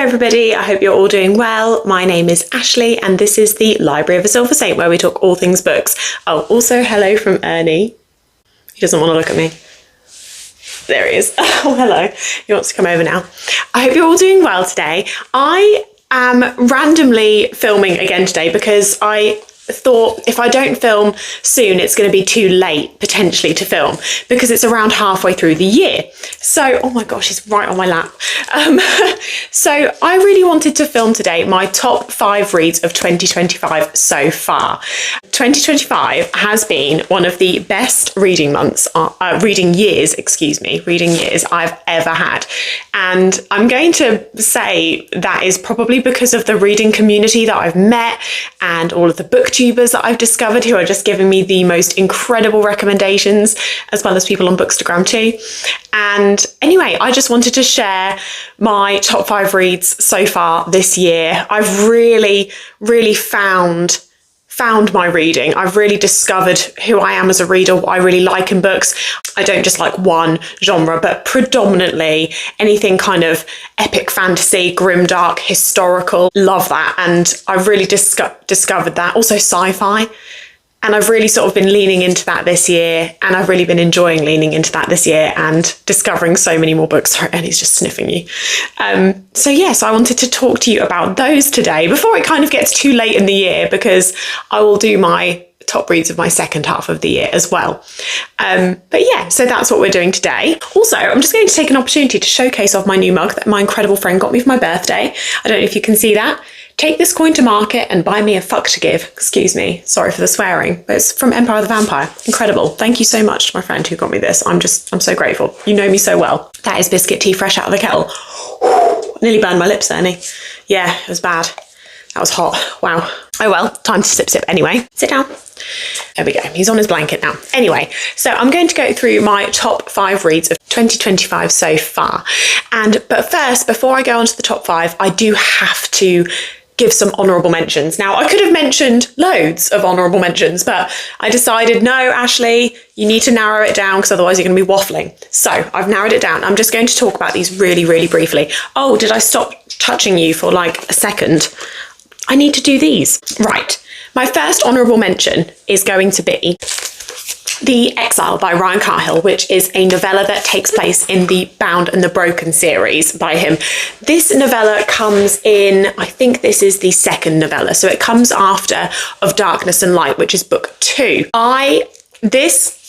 everybody, I hope you're all doing well. My name is Ashley and this is the Library of a Silver Saint where we talk all things books. Oh, also hello from Ernie. He doesn't want to look at me. There he is. Oh, hello. He wants to come over now. I hope you're all doing well today. I am randomly filming again today because I thought if I don't film soon, it's going to be too late potentially to film because it's around halfway through the year. So, oh my gosh, he's right on my lap. So I really wanted to film today my top 5 reads of 2025 so far. 2025 has been one of the best reading years I've ever had. And I'm going to say that is probably because of the reading community that I've met and all of the booktubers that I've discovered who are just giving me the most incredible recommendations, as well as people on Bookstagram too. And anyway, I just wanted to share my top 5 reads so far this year. I've really found my reading. I've really discovered who I am as a reader, what I really like in books. I don't just like one genre, but predominantly anything kind of epic fantasy, grimdark, historical. Love that. And I've really discovered that. Also sci-fi. And I've really sort of been leaning into that this year, and I've really been enjoying leaning into that this year and discovering so many more books. Sorry, and he's just sniffing you. So yes, I wanted to talk to you about those today before it kind of gets too late in the year, because I will do my top reads of my second half of the year as well. But yeah, so that's what we're doing today. Also, I'm just going to take an opportunity to showcase off my new mug that my incredible friend got me for my birthday. I don't know if you can see that. Take this coin to market and buy me a fuck to give. Excuse me, sorry for the swearing, but it's from Empire of the Vampire. Incredible. Thank you so much to my friend who got me this. I'm so grateful. You know me so well. That is biscuit tea fresh out of the kettle. Nearly burned my lips, Ernie. Yeah, it was bad. That was hot. Wow. Oh well, time to sip anyway. Sit down. There we go. He's on his blanket now. Anyway, so I'm going to go through my top 5 reads of 2025 so far. But first, before I go on to the top 5, I do have to give some honourable mentions. Now, I could have mentioned loads of honourable mentions, but I decided, no, Ashley, you need to narrow it down because otherwise you're going to be waffling. So I've narrowed it down. I'm just going to talk about these really briefly. Oh, did I stop touching you for like a second? I need to do these. Right. My first honourable mention is going to be The Exile by Ryan Cahill, which is a novella that takes place in the Bound and the Broken series by him. This novella comes in, I think this is the second novella, so it comes after Of Darkness and Light, which is book 2.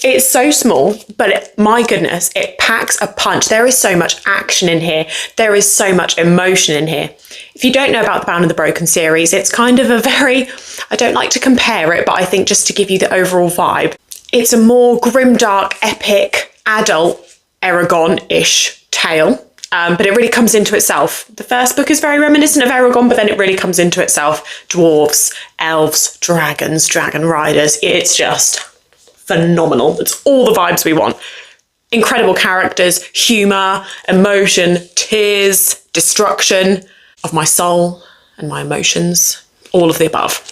It's so small, but my goodness, it packs a punch. There is so much action in here. There is so much emotion in here. If you don't know about the Bound and the Broken series, it's kind of a very, I don't like to compare it, but I think just to give you the overall vibe, it's a more grimdark, epic, adult, Eragon-ish tale, but it really comes into itself. The first book is very reminiscent of Eragon, but then it really comes into itself. Dwarves, elves, dragons, dragon riders. It's just phenomenal. It's all the vibes we want. Incredible characters, humour, emotion, tears, destruction of my soul and my emotions, all of the above.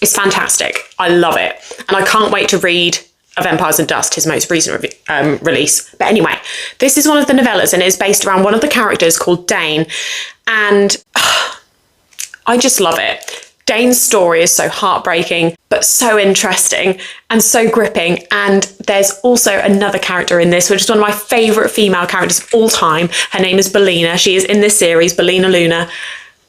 It's fantastic. I love it. And I can't wait to read Of Empires and Dust, his most recent release. But anyway, this is one of the novellas and it is based around one of the characters called Dane. And I just love it. Dane's story is so heartbreaking, but so interesting and so gripping. And there's also another character in this, which is one of my favourite female characters of all time. Her name is Belina. She is in this series, Belina Luna.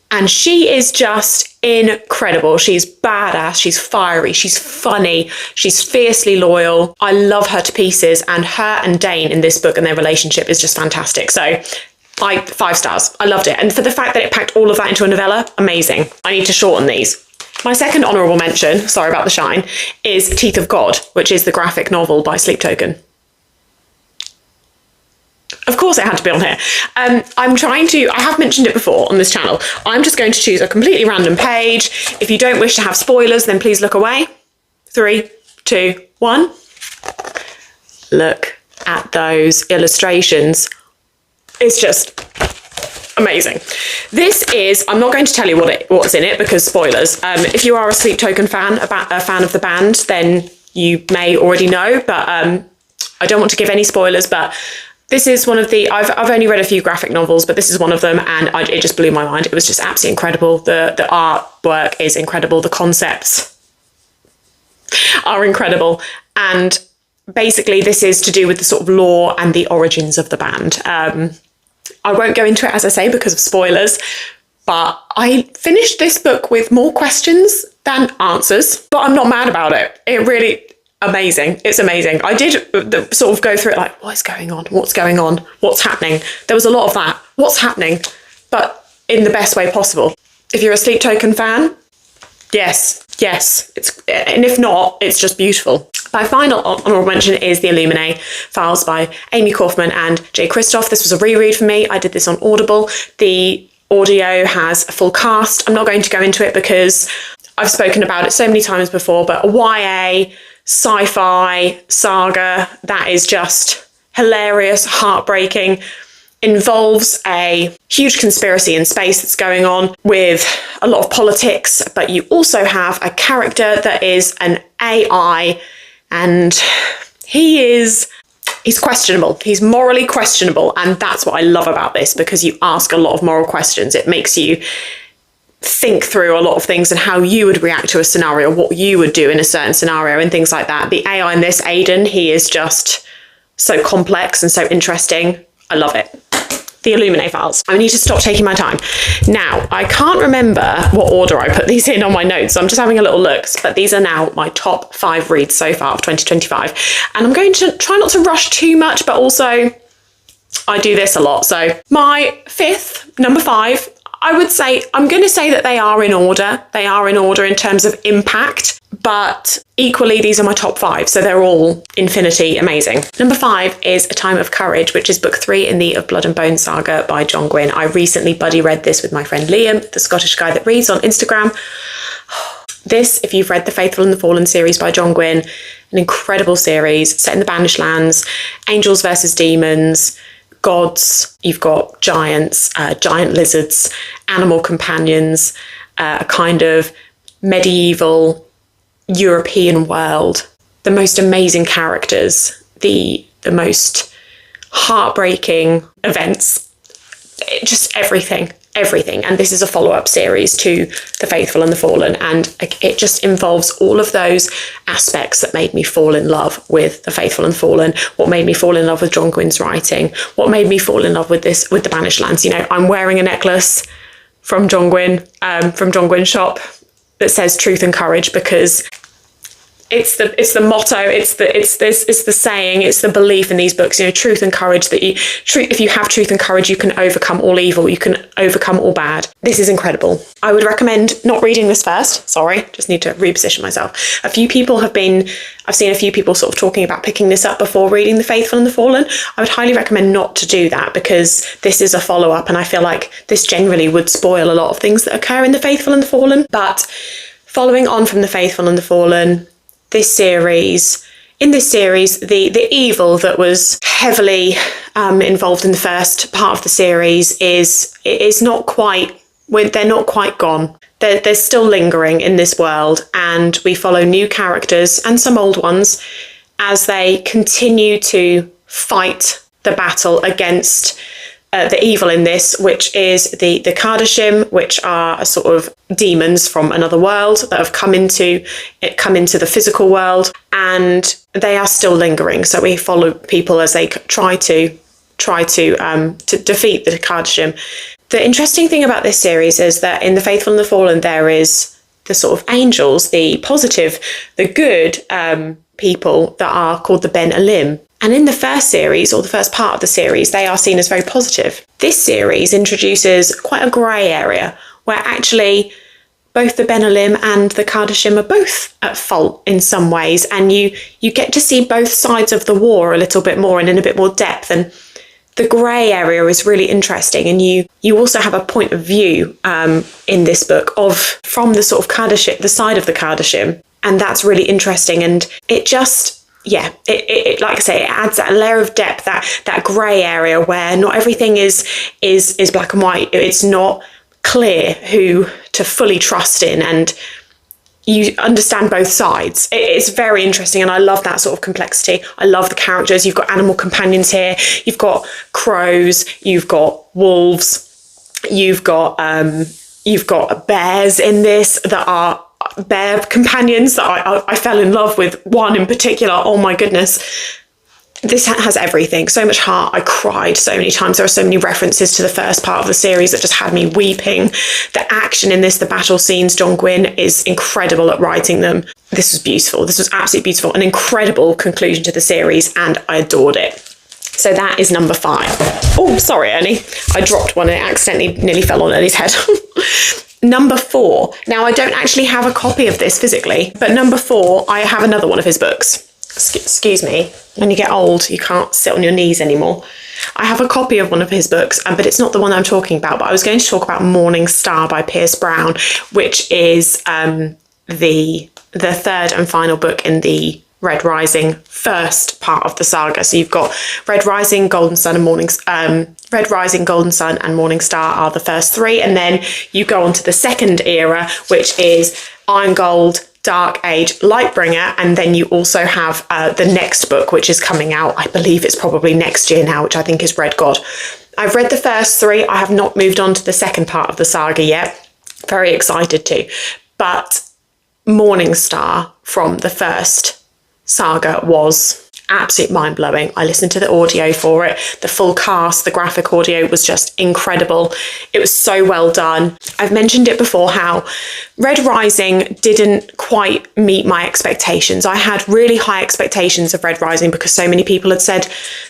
And she is just incredible. She's badass, she's fiery, she's funny, she's fiercely loyal. I love her to pieces, and her and Dane in this book and their relationship is just fantastic. So 5 stars. I loved it. And for the fact that it packed all of that into a novella, amazing. I need to shorten these. My second honourable mention, sorry about the shine, is Teeth of God, which is the graphic novel by Sleep Token. Of course it had to be on here. I have mentioned it before on this channel. I'm just going to choose a completely random page. If you don't wish to have spoilers, then please look away. 3, 2, 1. Look at those illustrations. It's just amazing. This is, I'm not going to tell you what's in it because spoilers. If you are a Sleep Token fan, a fan of the band, then you may already know, but I don't want to give any spoilers, but This is one of the, I've only read a few graphic novels, but this is one of them, and it just blew my mind. It was just absolutely incredible. The artwork is incredible. The concepts are incredible. And basically this is to do with the sort of lore and the origins of the band. I won't go into it, as I say, because of spoilers, but I finished this book with more questions than answers, but I'm not mad about it. It really, amazing. It's amazing. I did sort of go through it like, what's going on? What's going on? What's happening? There was a lot of that. What's happening? But in the best way possible. If you're a Sleep Token fan, yes. And if not, it's just beautiful. My final honourable mention is The Illuminae Files by Amy Kaufman and Jay Kristoff. This was a reread for me. I did this on Audible. The audio has a full cast. I'm not going to go into it because I've spoken about it so many times before, but a YA sci-fi saga that is just hilarious, heartbreaking, involves a huge conspiracy in space that's going on with a lot of politics, but you also have a character that is an AI, and he's questionable. He's morally questionable, and that's what I love about this, because you ask a lot of moral questions. It makes you think through a lot of things and how you would react to a scenario, what you would do in a certain scenario and things like that. The AI in this, Aiden, he is just so complex and so interesting. I love it. The Illuminae Files. I need to stop taking my time. Now, I can't remember what order I put these in on my notes, so I'm just having a little look, but these are now my top 5 reads so far of 2025. And I'm going to try not to rush too much, but also I do this a lot. So my number 5, I would say, I'm going to say that they are in order. They are in order in terms of impact, but equally, these are my top 5, so they're all infinity amazing. Number 5 is A Time of Courage, which is book 3 in the Of Blood and Bone saga by John Gwynne. I recently buddy read this with my friend Liam, the Scottish guy that reads on Instagram. This, if you've read the Faithful and the Fallen series by John Gwynne, an incredible series set in the Banished Lands, angels versus demons, gods, you've got giants, giant lizards, animal companions, a kind of medieval European world, the most amazing characters, the most heartbreaking events, just everything. And this is a follow-up series to The Faithful and the Fallen, and it just involves all of those aspects that made me fall in love with The Faithful and Fallen, what made me fall in love with John Gwynne's writing, what made me fall in love with the Banished Lands. You know, I'm wearing a necklace from John Gwynne, from John Gwynne's shop, that says truth and courage, because it's the motto, it's the saying, it's the belief in these books, you know, truth and courage, that if you have truth and courage, you can overcome all evil, you can overcome all bad. This is incredible. I would recommend not reading this first. Sorry, just need to reposition myself. I've seen a few people sort of talking about picking this up before reading The Faithful and the Fallen. I would highly recommend not to do that, because this is a follow-up, and I feel like this generally would spoil a lot of things that occur in The Faithful and the Fallen. But following on from The Faithful and the Fallen, in this series, the evil that was heavily involved in the first part of the series is not quite, they're not quite gone. They're still lingering in this world, and we follow new characters and some old ones as they continue to fight the battle against the evil in this, which is the Kardashim, which are a sort of demons from another world that have come into the physical world, and they are still lingering. So we follow people as they try to defeat the Kardashim. The interesting thing about this series is that in The Faithful and the Fallen, there is the sort of angels, the positive, the good people that are called the Ben Elim. And in the first series, or the first part of the series, they are seen as very positive. This series introduces quite a grey area where actually both the Ben Elim and the Kardashim are both at fault in some ways, and you get to see both sides of the war a little bit more and in a bit more depth. And the grey area is really interesting, and you also have a point of view in this book from the sort of Kardashim, the side of the Kardashim, and that's really interesting. And it just, yeah, it like I say, it adds that layer of depth, that grey area where not everything is black and white. It's not clear who to fully trust in, and you understand both sides. It's very interesting, and I love that sort of complexity. I love the characters. You've got animal companions here. You've got crows. You've got wolves. You've got bears in this that are bear companions that I fell in love with. One in particular. Oh my goodness. This has everything, so much heart. I cried so many times. There are so many references to the first part of the series that just had me weeping. The action in this, the battle scenes, John Gwynne is incredible at writing them. This was beautiful. This was absolutely beautiful. An incredible conclusion to the series, and I adored it. So that is number 5. Oh, sorry, Ernie. I dropped one and it accidentally nearly fell on Ernie's head. Number 4. Now, I don't actually have a copy of this physically, but number 4, I have another one of his books. Excuse me, when you get old, you can't sit on your knees anymore. I have a copy of one of his books, but it's not the one I'm talking about. But I was going to talk about Morning Star by Pierce Brown, which is the third and final book in the Red Rising first part of the saga. So you've got Red Rising, Golden Sun, and Red Rising, Golden Sun, and Morning Star are the first 3, and then you go on to the second era, which is Iron Gold, Dark Age, Lightbringer, and then you also have the next book, which is coming out. I believe it's probably next year now, which I think is Red God. I've read the first 3. I have not moved on to the second part of the saga yet. Very excited to. But Morning Star from the first saga was absolute mind-blowing. I listened to the audio for it. The full cast, the graphic audio was just incredible. It was so well done. I've mentioned it before how Red Rising didn't quite meet my expectations. I had really high expectations of Red Rising because so many people had said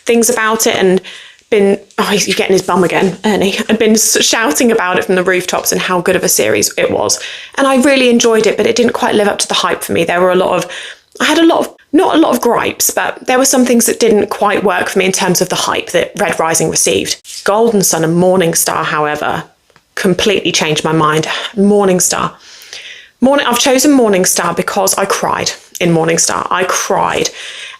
things about it and been, oh, he's getting his bum again, Ernie, and been shouting about it from the rooftops and how good of a series it was. And I really enjoyed it, but it didn't quite live up to the hype for me. There were not a lot of gripes, but there were some things that didn't quite work for me in terms of the hype that Red Rising received. Golden Sun and Morning Star, however, completely changed my mind. Morning Star. I've chosen Morning Star because I cried in Morning Star. I cried.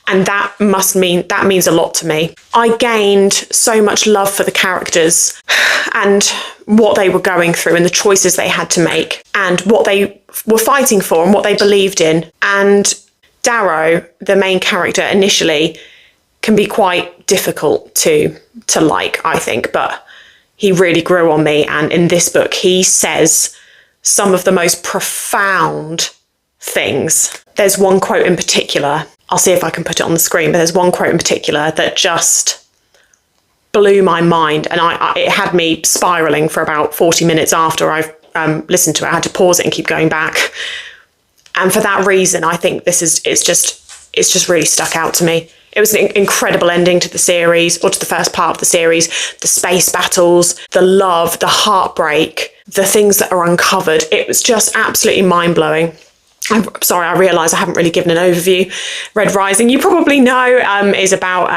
And that means a lot to me. I gained so much love for the characters and what they were going through and the choices they had to make and what they were fighting for and what they believed in. And Darrow, the main character initially, can be quite difficult to like, I think, but he really grew on me. And in this book, he says some of the most profound things. There's one quote in particular, I'll see if I can put it on the screen, but there's one quote in particular that just blew my mind. And it had me spiraling for about 40 minutes after I've listened to it. I had to pause it and keep going back. And for that reason, I think it's just really stuck out to me. It was an incredible ending to the series, or to the first part of the series. The space battles, the love, the heartbreak, the things that are uncovered. It was just absolutely mind-blowing. I'm sorry, I realise I haven't really given an overview. Red Rising, you probably know, is about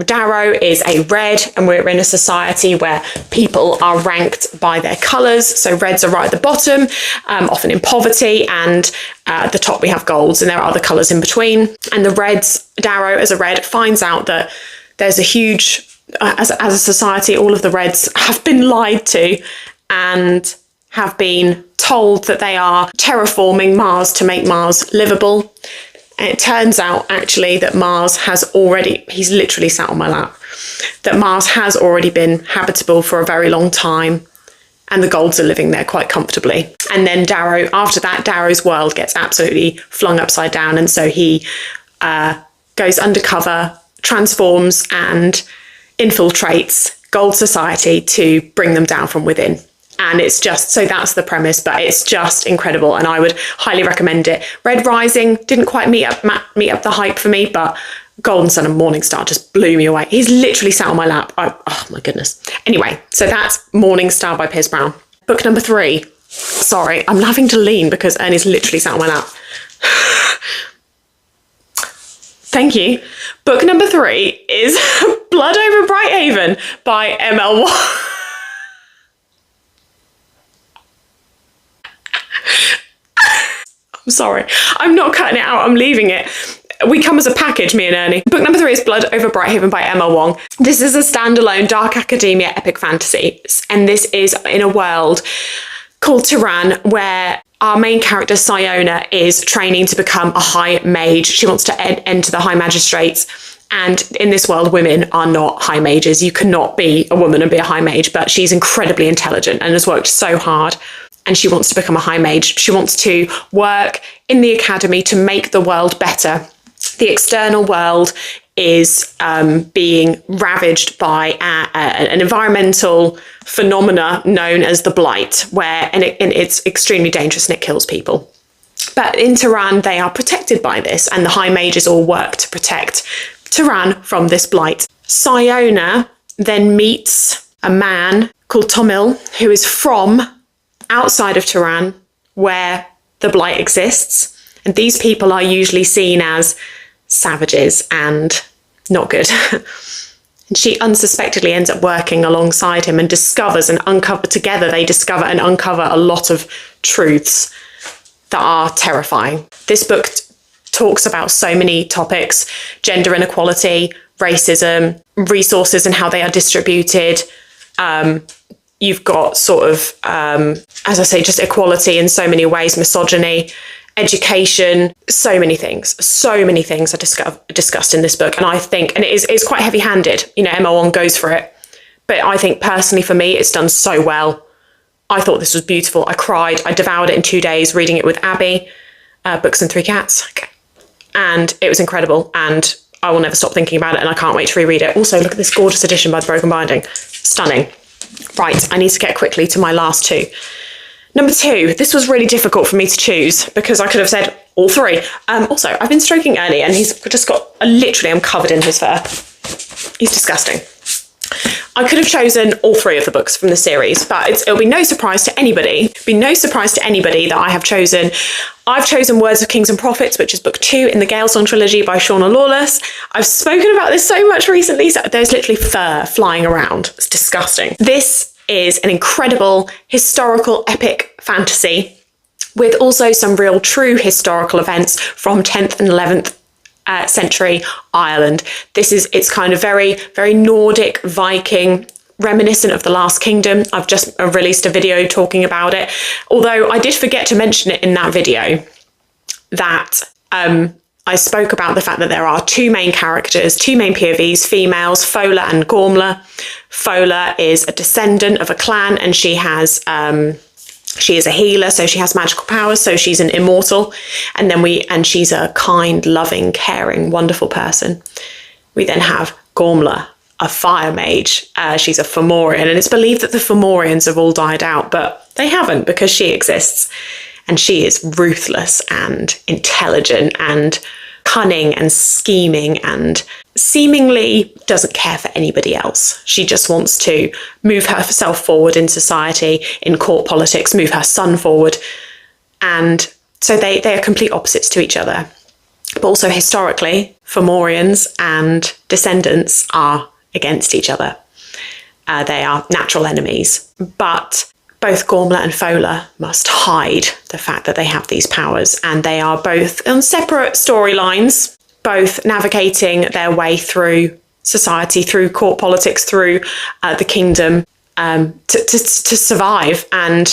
Darrow is a red, and we're in a society where people are ranked by their colours. So reds are right at the bottom, often in poverty, and at the top we have golds, and there are other colours in between. And the reds, Darrow as a red, finds out that there's a huge, as a society, all of the reds have been lied to and have been told that they are terraforming Mars to make Mars livable. And it turns out actually that Mars has already, he's literally sat on my lap, that Mars has already been habitable for a very long time, and the golds are living there quite comfortably. And then Darrow, after that, Darrow's world gets absolutely flung upside down, and so he goes undercover, transforms and infiltrates Gold Society to bring them down from within. And it's just, so that's the premise, but it's just incredible, and I would highly recommend it. Red Rising didn't quite meet up the hype for me, but Golden Sun and Morning Star just blew me away. He's literally sat on my lap. Oh my goodness. Anyway, so that's Morning Star by Pierce Brown. Book number 3. Sorry, I'm having to lean because Ernie's literally sat on my lap. Thank you. Book number 3 is Blood Over Brighthaven by M.L. I'm sorry, I'm not cutting it out, I'm leaving it. We come as a package, me and Ernie. Book number 3 is Blood Over Brighthaven by Emma Wong. This is a standalone dark academia epic fantasy, and this is in a world called Tyrann, where our main character, Siona, is training to become a high mage. She wants to enter the high magistrates. And in this world, women are not high mages. You cannot be a woman and be a high mage, but she's incredibly intelligent and has worked so hard. And she wants to become a high mage. She wants to work in the academy to make the world better. The external world is being ravaged by an environmental phenomena known as the Blight, and it's extremely dangerous and it kills people. But in Tyrann, they are protected by this, and the high mages all work to protect Tyrann from this Blight. Siona then meets a man called Tomil, who is from outside of Tyrann, where the Blight exists. And these people are usually seen as savages and not good. And she unsuspectedly ends up working alongside him and discovers and they discover and uncover a lot of truths that are terrifying. This book talks about so many topics: gender inequality, racism, resources and how they are distributed. You've got sort of, as I say, just equality in so many ways, misogyny, education, so many things are discussed in this book. And I think, and it's quite heavy handed, Emma Wong goes for it. But I think personally for me, it's done so well. I thought this was beautiful. I cried. I devoured it in 2 days, reading it with Abby, Books and Three Cats. And it was incredible. And I will never stop thinking about it. And I can't wait to reread it. Also, look at this gorgeous edition by The Broken Binding. Stunning. Right, I need to get quickly to my last two. Number 2, this was really difficult for me to choose because I could have said all 3. Also, I've been stroking Ernie and he's just got, literally I'm covered in his fur. He's disgusting. I could have chosen all 3 of the books from the series, but it'll be no surprise to anybody. It'll be no surprise to anybody that I've chosen Words of Kings and Prophets, which is book 2 in the Galesong trilogy by Shauna Lawless. I've spoken about this so much recently, so there's literally fur flying around. It's disgusting. This is an incredible historical epic fantasy with also some real true historical events from 10th and 11th century Ireland. It's kind of very, very Nordic, Viking, reminiscent of The Last Kingdom. I've just released a video talking about it. Although I did forget to mention it in that video that I spoke about the fact that there are 2 main characters, 2 main POVs, females, Fola and Gormla. Fola is a descendant of a clan and she is a healer, so she has magical powers, so she's an immortal. And she's a kind, loving, caring, wonderful person. We then have Gormla, a fire mage. She's a Fomorian, and it's believed that the Fomorians have all died out, but they haven't because she exists. And she is ruthless and intelligent and cunning and scheming and seemingly doesn't care for anybody else. She just wants to move herself forward in society, in court politics, move her son forward. And so they are complete opposites to each other. But also historically, Fomorians and descendants are against each other. They are natural enemies. But both Gormla and Fola must hide the fact that they have these powers, and they are both on separate storylines, both navigating their way through society, through court politics, through the kingdom, to survive. And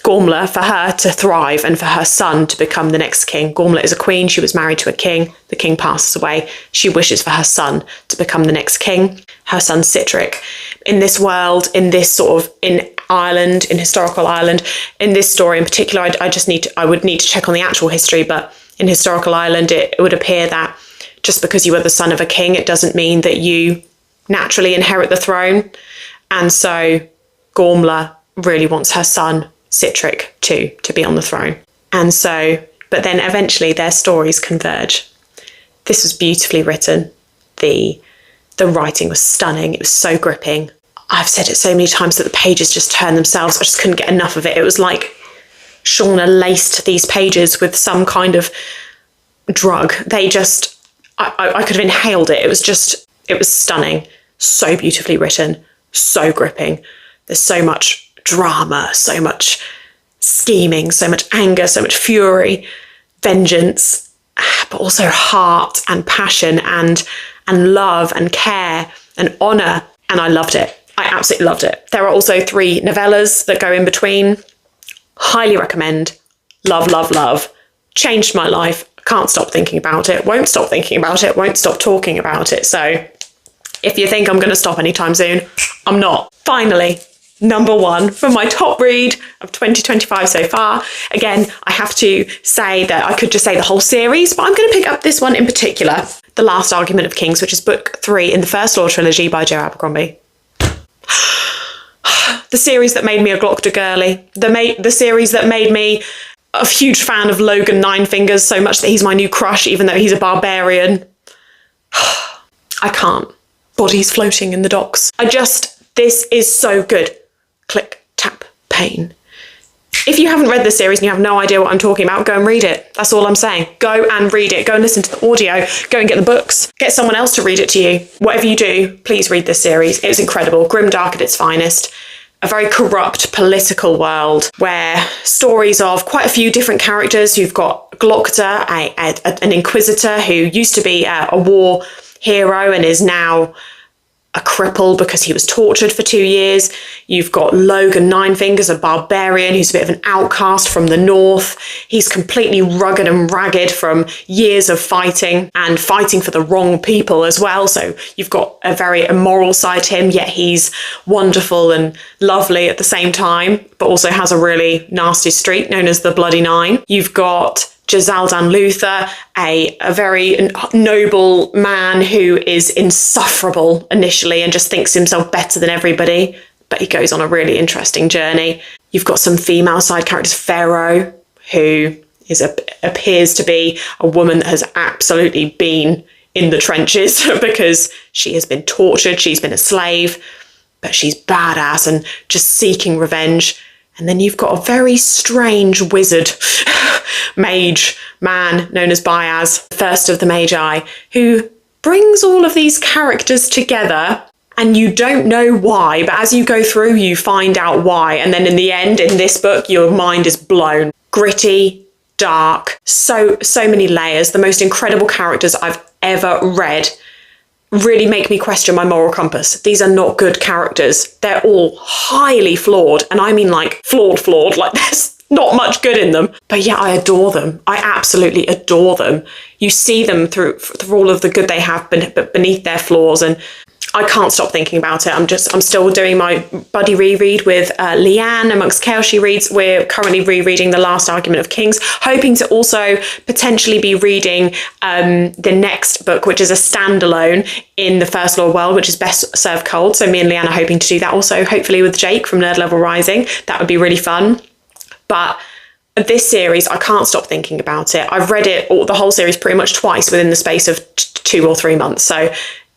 Gormla, for her to thrive and for her son to become the next king. Gormla is a queen. She was married to a king. The king passes away. She wishes for her son to become the next king. Her son Citric. In this world, in Ireland, in historical Ireland, in this story in particular, I would need to check on the actual history, but in historical Ireland, it would appear that just because you are the son of a king, it doesn't mean that you naturally inherit the throne. And so Gormla really wants her son Citric to be on the throne. And so, but then eventually their stories converge. This was beautifully written. The writing was stunning. It was so gripping. I've said it so many times that the pages just turned themselves. I just couldn't get enough of it. It was like Shauna laced these pages with some kind of drug. I could have inhaled it. It was stunning. So beautifully written, so gripping. There's so much drama, so much scheming, so much anger, so much fury, vengeance, but also heart and passion and love and care and honor. And I loved it. I absolutely loved it. There are also 3 novellas that go in between. Highly recommend. Love, love, love. Changed my life. Can't stop thinking about it. Won't stop thinking about it. Won't stop talking about it. So if you think I'm going to stop anytime soon, I'm not. Finally, number 1 for my top read of 2025 so far. Again, I have to say that I could just say the whole series, but I'm going to pick up this one in particular, The Last Argument of Kings, which is book 3 in the First Law trilogy by Joe Abercrombie. The series that made me a Glockter girly. The series that made me a huge fan of Logan Ninefingers, so much that he's my new crush, even though he's a barbarian. I can't. Bodies floating in the docks. This is so good. Click, tap, pain. If you haven't read this series and you have no idea what I'm talking about, go and read it. That's all I'm saying. Go and read it. Go and listen to the audio. Go and get the books. Get someone else to read it to you. Whatever you do, please read this series. It's incredible. Grimdark at its finest. A very corrupt political world where stories of quite a few different characters. You've got Glockter, an inquisitor who used to be a war hero and is now a cripple because he was tortured for 2 years. You've got Logan Ninefingers, a barbarian who's a bit of an outcast from the north. He's completely rugged and ragged from years of fighting and fighting for the wrong people as well. So you've got a very immoral side to him, yet he's wonderful and lovely at the same time, but also has a really nasty streak known as the Bloody Nine. You've got Jazaldan Luther, a very noble man who is insufferable initially and just thinks himself better than everybody, but he goes on a really interesting journey. You've got some female side characters, Pharaoh, who appears to be a woman that has absolutely been in the trenches because she has been tortured, she's been a slave, but she's badass and just seeking revenge. And then you've got a very strange wizard, mage man known as Baaz, first of the Magi, who brings all of these characters together and you don't know why, but as you go through, you find out why. And then in the end, in this book, your mind is blown. Gritty, dark, so many layers, the most incredible characters I've ever read. Really make me question my moral compass. These are not good characters. They're all highly flawed. And I mean like flawed, like there's not much good in them. But yeah, I adore them. I absolutely adore them. You see them through all of the good they have, but beneath their flaws. And I can't stop thinking about it. I'm still doing my buddy reread with Leanne amongst Chaos She Reads. We're currently rereading The Last Argument of Kings, hoping to also potentially be reading the next book, which is a standalone in the First Law world, which is Best Served Cold. So me and Leanne are hoping to do that also, hopefully with Jake from Nerd Level Rising. That would be really fun. But this series, I can't stop thinking about it. I've read the whole series pretty much twice within the space of 2 or 3 months. So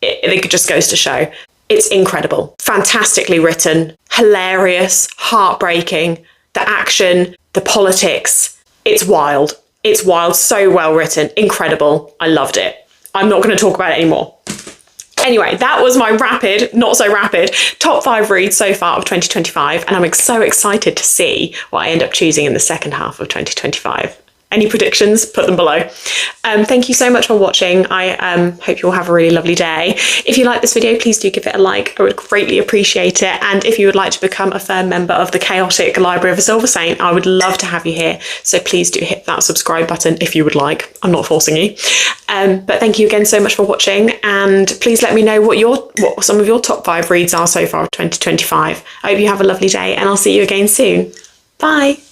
it just goes to show. It's incredible. Fantastically written, hilarious, heartbreaking. The action, the politics. It's wild. It's wild. So well written. Incredible. I loved it. I'm not going to talk about it anymore. Anyway, that was my rapid, not so rapid, top 5 reads so far of 2025. And I'm so excited to see what I end up choosing in the second half of 2025. Any predictions? Put them below. Thank you so much for watching. I hope you all have a really lovely day. If you like this video, please do give it a like. I would greatly appreciate it. And if you would like to become a firm member of the chaotic Library of a Silver Saint, I would love to have you here. So please do hit that subscribe button if you would like. I'm not forcing you. But thank you again so much for watching. And please let me know what some of your top 5 reads are so far of 2025. I hope you have a lovely day and I'll see you again soon. Bye.